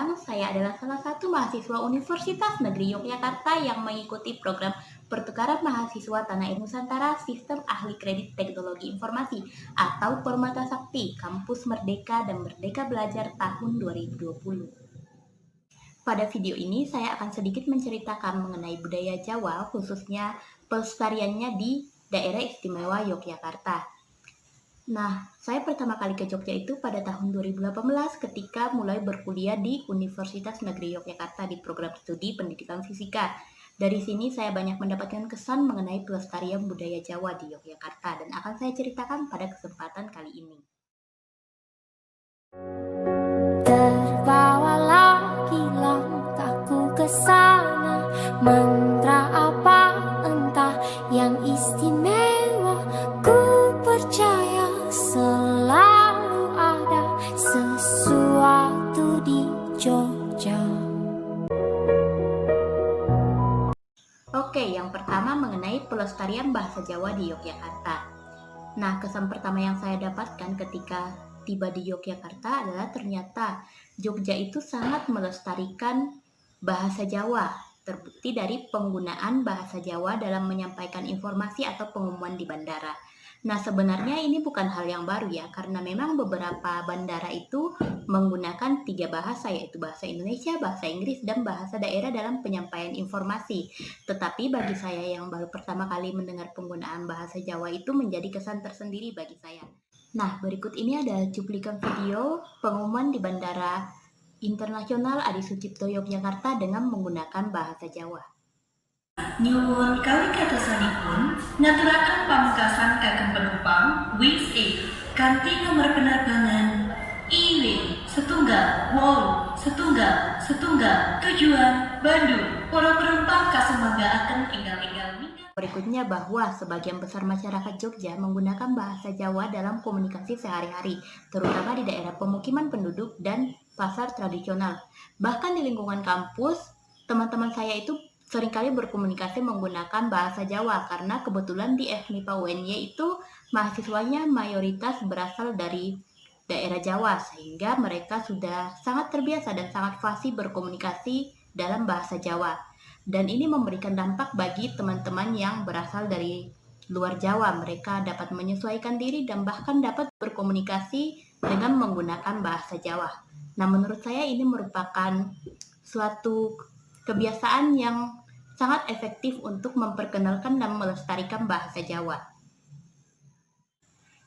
Gilang, saya adalah salah satu mahasiswa Universitas Negeri Yogyakarta yang mengikuti program Pertukaran Mahasiswa Tanah Air Nusantara Sistem Ahli Kredit Teknologi Informasi atau Permata Sakti Kampus Merdeka dan Merdeka Belajar tahun 2020. Pada video ini saya akan sedikit menceritakan mengenai budaya Jawa, khususnya pelestariannya di daerah istimewa Yogyakarta. Nah, saya pertama kali ke Jogja itu pada tahun 2018 ketika mulai berkuliah di Universitas Negeri Yogyakarta di program studi pendidikan fisika. Dari sini saya banyak mendapatkan kesan mengenai pelestarian budaya Jawa di Yogyakarta dan akan saya ceritakan pada kesempatan kali ini. Terbawalah langkahku ke sana, mantra apa entah yang istimewa, ku percaya selalu ada sesuatu di Jogja. Oke, yang pertama mengenai pelestarian bahasa Jawa di Yogyakarta. Nah, kesan pertama yang saya dapatkan ketika tiba di Yogyakarta adalah ternyata Jogja itu sangat melestarikan bahasa Jawa. Terbukti dari penggunaan bahasa Jawa dalam menyampaikan informasi atau pengumuman di bandara. Nah, sebenarnya ini bukan hal yang baru ya, karena memang beberapa bandara itu menggunakan 3 bahasa, yaitu bahasa Indonesia, bahasa Inggris, dan bahasa daerah dalam penyampaian informasi. Tetapi bagi saya yang baru pertama kali mendengar penggunaan bahasa Jawa itu menjadi kesan tersendiri bagi saya. Nah, berikut ini adalah cuplikan video pengumuman di Bandara Internasional Adi Sucipto Yogyakarta dengan menggunakan bahasa Jawa. Nyuwun kali katosanipun ngaturaken pamungkasan kagem penumpang Wings Air kanthi nomor penerbangan IW 180-177 tujuan Bandung. Para penumpang kasumanggaaken enggal-enggal minggat. Berikutnya bahwa sebagian besar masyarakat Jogja menggunakan bahasa Jawa dalam komunikasi sehari-hari, terutama di daerah pemukiman penduduk dan pasar tradisional. Bahkan di lingkungan kampus, teman-teman saya itu seringkali berkomunikasi menggunakan bahasa Jawa karena kebetulan di FMIPA UNY itu mahasiswanya mayoritas berasal dari daerah Jawa, sehingga mereka sudah sangat terbiasa dan sangat fasih berkomunikasi dalam bahasa Jawa. Dan ini memberikan dampak bagi teman-teman yang berasal dari luar Jawa. Mereka dapat menyesuaikan diri dan bahkan dapat berkomunikasi dengan menggunakan bahasa Jawa. Nah, menurut saya ini merupakan suatu kebiasaan yang sangat efektif untuk memperkenalkan dan melestarikan bahasa Jawa.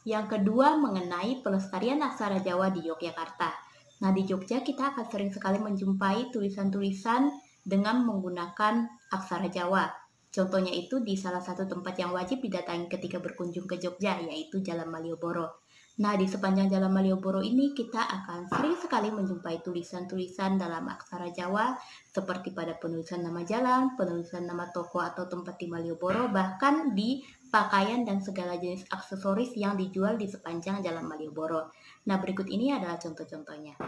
Yang kedua mengenai pelestarian aksara Jawa di Yogyakarta. Nah, di Jogja kita akan sering sekali menjumpai tulisan-tulisan dengan menggunakan aksara Jawa. Contohnya itu di salah satu tempat yang wajib didatangi ketika berkunjung ke Jogja, yaitu Jalan Malioboro. Nah, di sepanjang Jalan Malioboro ini kita akan sering sekali menjumpai tulisan-tulisan dalam aksara Jawa seperti pada penulisan nama jalan, penulisan nama toko atau tempat di Malioboro, bahkan di pakaian dan segala jenis aksesoris yang dijual di sepanjang Jalan Malioboro. Nah, berikut ini adalah contoh-contohnya.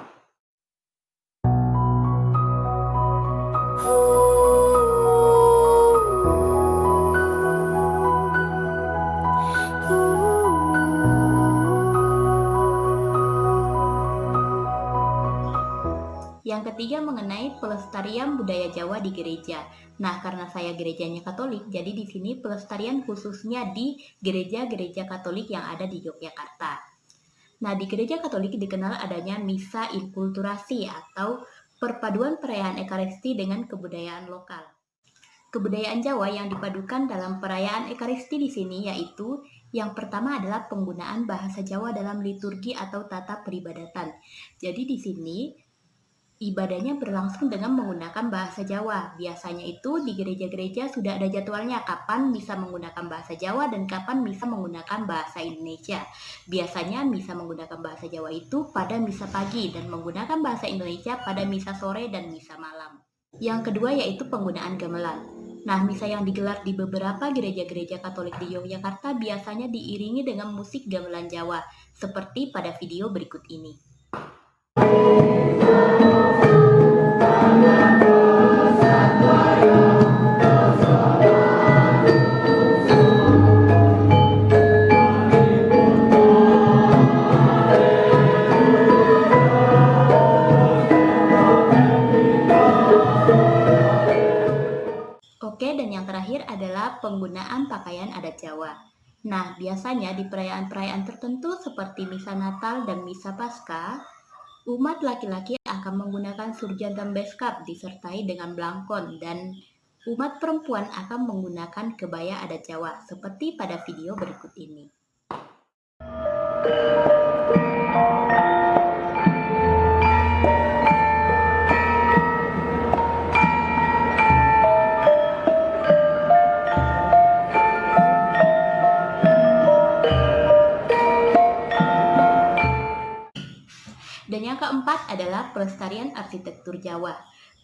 Yang ketiga mengenai pelestarian budaya Jawa di gereja. Nah, karena saya gerejanya Katolik, jadi di sini pelestarian khususnya di gereja-gereja Katolik yang ada di Yogyakarta. Nah, di gereja Katolik dikenal adanya misa inkulturasi atau perpaduan perayaan Ekaristi dengan kebudayaan lokal. Kebudayaan Jawa yang dipadukan dalam perayaan Ekaristi di sini yaitu yang pertama adalah penggunaan bahasa Jawa dalam liturgi atau tata peribadatan. Jadi di sini ibadahnya berlangsung dengan menggunakan bahasa Jawa. Biasanya itu di gereja-gereja sudah ada jadwalnya kapan misa menggunakan bahasa Jawa dan kapan misa menggunakan bahasa Indonesia. Biasanya misa menggunakan bahasa Jawa itu pada misa pagi dan menggunakan bahasa Indonesia pada misa sore dan misa malam. Yang kedua yaitu penggunaan gamelan. Nah, misa yang digelar di beberapa gereja-gereja Katolik di Yogyakarta biasanya diiringi dengan musik gamelan Jawa, seperti pada video berikut ini. dan yang terakhir adalah penggunaan pakaian adat Jawa. Nah, biasanya di perayaan-perayaan tertentu seperti Misa Natal dan Misa Paskah, umat laki-laki akan menggunakan surjan dan beskap disertai dengan blangkon, dan umat perempuan akan menggunakan kebaya adat Jawa seperti pada video berikut ini. Dan yang keempat adalah pelestarian arsitektur Jawa.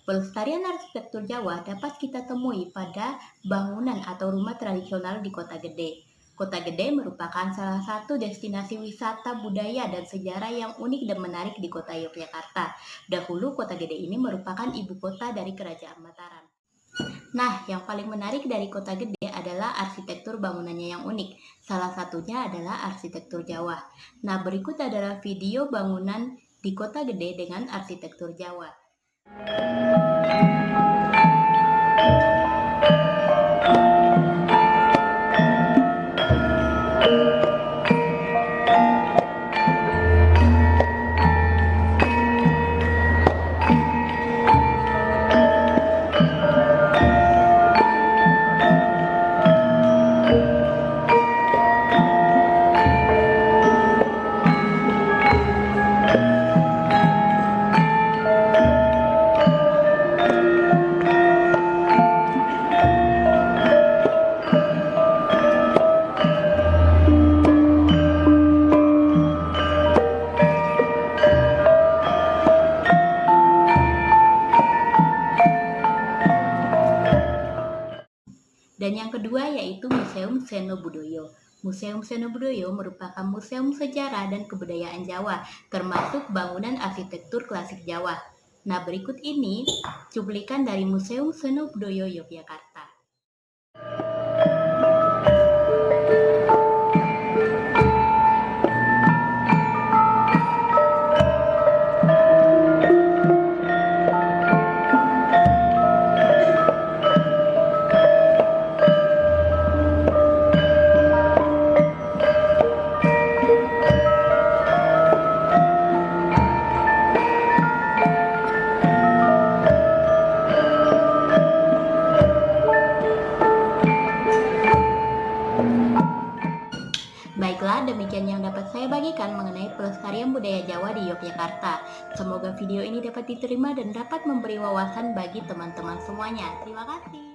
Pelestarian arsitektur Jawa dapat kita temui pada bangunan atau rumah tradisional di Kota Gede. Kota Gede merupakan salah satu destinasi wisata budaya dan sejarah yang unik dan menarik di Kota Yogyakarta. Dahulu Kota Gede ini merupakan ibu kota dari Kerajaan Mataram. Nah, yang paling menarik dari Kota Gede adalah arsitektur bangunannya yang unik. Salah satunya adalah arsitektur Jawa. Nah, berikut adalah video bangunan di Kota Gede dengan arsitektur Jawa. Dan yang kedua yaitu Museum Seno Budoyo. Museum Seno Budoyo merupakan museum sejarah dan kebudayaan Jawa, termasuk bangunan arsitektur klasik Jawa. Nah, berikut ini cuplikan dari Museum Seno Budoyo Yogyakarta. Baiklah, demikian yang dapat saya bagikan mengenai pelestarian budaya Jawa di Yogyakarta. Semoga video ini dapat diterima dan dapat memberi wawasan bagi teman-teman semuanya. Terima kasih.